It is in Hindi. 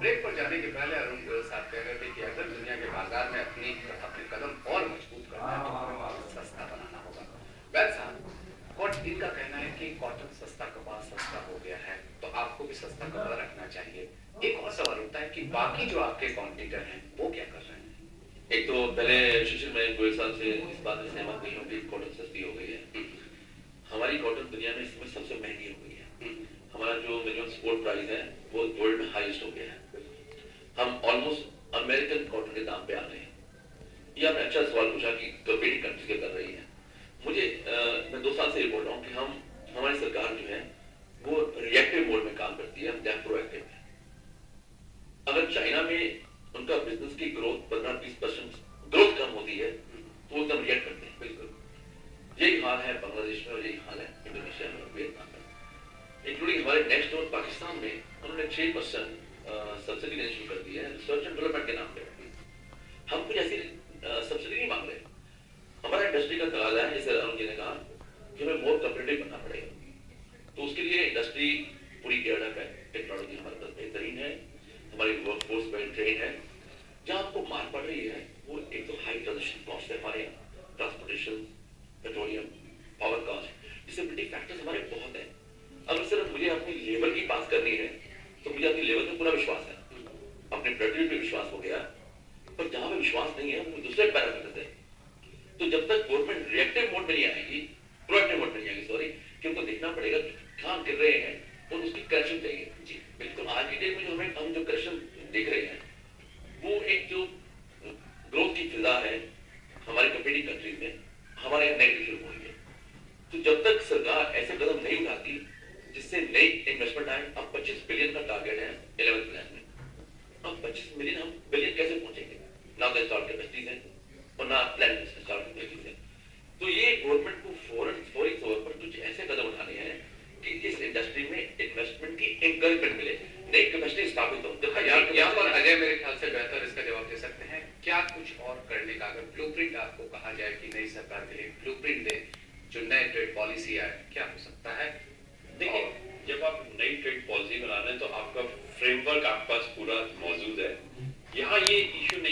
ब्रेक पर जाने के पहले अरुण गोयल साहब कह रहे थे कि अगर दुनिया के बाजार में अपने कदम और मजबूत करना है तो हमें कॉटन सस्ता बनाना होगा। वैद साहब, इनका कहना है कि कॉटन सस्ता, कपास सस्ता हो गया है, तो आपको भी सस्ता कपड़ा रखना चाहिए। एक और सवाल उठता है कि बाकी जो आपके कॉम्पिटिटर हैं वो क्या कर रहे हैं? एक तो पहले शिशिर में गोयल साहब से इस बात में सहमत नहीं हूँ कि कॉटन सस्ती हो गई है। हमारी कॉटन दुनिया में इस समय सबसे महंगी हो गई है। हमारा जो मिनिमम सपोर्ट प्राइस है वो वर्ल्ड में हाईएस्ट हो गया है। हम ऑलमोस्ट अमेरिकन कॉटन के दाम पे आ गए हैं। ये आपने अच्छा सवाल पूछा कि कंपेटिंग कंट्रीज क्या कर रही है। मुझे मैं 2 साल से ये बोल रहा हूँ कि हमारी सरकार जो है वो रिएक्टिव मोड में काम करती है, हम प्रोएक्टिव है। अगर चाइना में उनका बिजनेस की ग्रोथ 15-20% ग्रोथ कम होती है तो वो एकदम रिएक्ट करते हैं। बिल्कुल यही हाल है बांग्लादेश में और यही हाल है इंडोनेशिया में और वियतनाम में। इंक्लूडिंग हमारे नेक्स्ट डोर पाकिस्तान में उन्होंने 6% सब्सिडी देनी शुरू कर दी है रिसर्च एंड डेवलपमेंट के नाम पे। हम कुछ ऐसी सब्सिडी नहीं मांग रहे। हमारा इंडस्ट्री का तकाजा है, जैसे अरुण जी ने कहा, कि हमें मोर कॉम्पिटिटिव बनना पड़ेगा। तो उसके लिए इंडस्ट्री पूरी गियर अप है, टेक्नोलॉजी हमारे पास बेहतरीन है, हमारी वर्कफोर्स वेल ट्रेन है। जहां आपको मार पड़ रही है वो एक तो हाई ट्रांजेक्शन कॉस्ट है, हमारे transportation, petroleum, power cost, disability factors हमारे बहुत है। अगर सिर्फ मुझे अपनी लेबर की बात करनी है तो मुझे अपनी लेबर पे पूरा विश्वास है, अपने प्रोडक्टिविटी पे विश्वास हो गया। पर जहां पे विश्वास नहीं है वो दूसरे पैरामीटर्स है। तो जब तक गवर्नमेंट रिएक्टिव मोड में नहीं आएगी, प्रोएक्टिव मोड में नहीं आएगी, सॉरी, कि उनको देखना पड़ेगा कि कहां गिर रहे हैं और उसकी करेक्शन चाहिए। जी बिल्कुल, आज की डेट में हम जो करेक्शन देख रहे हैं वो एक जो ग्रोथ की फिजा है हमारे कंपेटिंग कंट्रीज में, हमारे यहाँ नेगेटिव शुरू हुई है। तो जब तक सरकार ऐसे कदम नहीं उठाती जिससे नई इन्वेस्टमेंट आए, अब 25 बिलियन का टारगेट है 11th प्लान में, अब 25 बिलियन कैसे पहुंचेंगे? ना तो इंस्टॉल कैपेसिटीज है और ना प्लान इंस्टॉल कैपेसिटीज है। तो ये गवर्नमेंट को फौरी तौर पर कुछ ऐसे कदम उठाने हैं कि इस इंडस्ट्री में इन्वेस्टमेंट की एनकरेजमेंट मिले, नई कैपेसिटी स्थापित हो। तो यहाँ पर अजय मेरे ख्याल से बेहतर इसका जवाब दे सकते हैं। क्या कुछ और करने का अगर ब्लूप्रिंट आपको कहा जाए कि नई सरकार के लिए ब्लूप्रिंट दे, जो नए ट्रेड पॉलिसी आए, क्या हो सकता है? देखिए, जब आप नई ट्रेड पॉलिसी बना रहे हैं तो आपका फ्रेमवर्क आपके पास पूरा मौजूद है। यहाँ ये इश्यू नहीं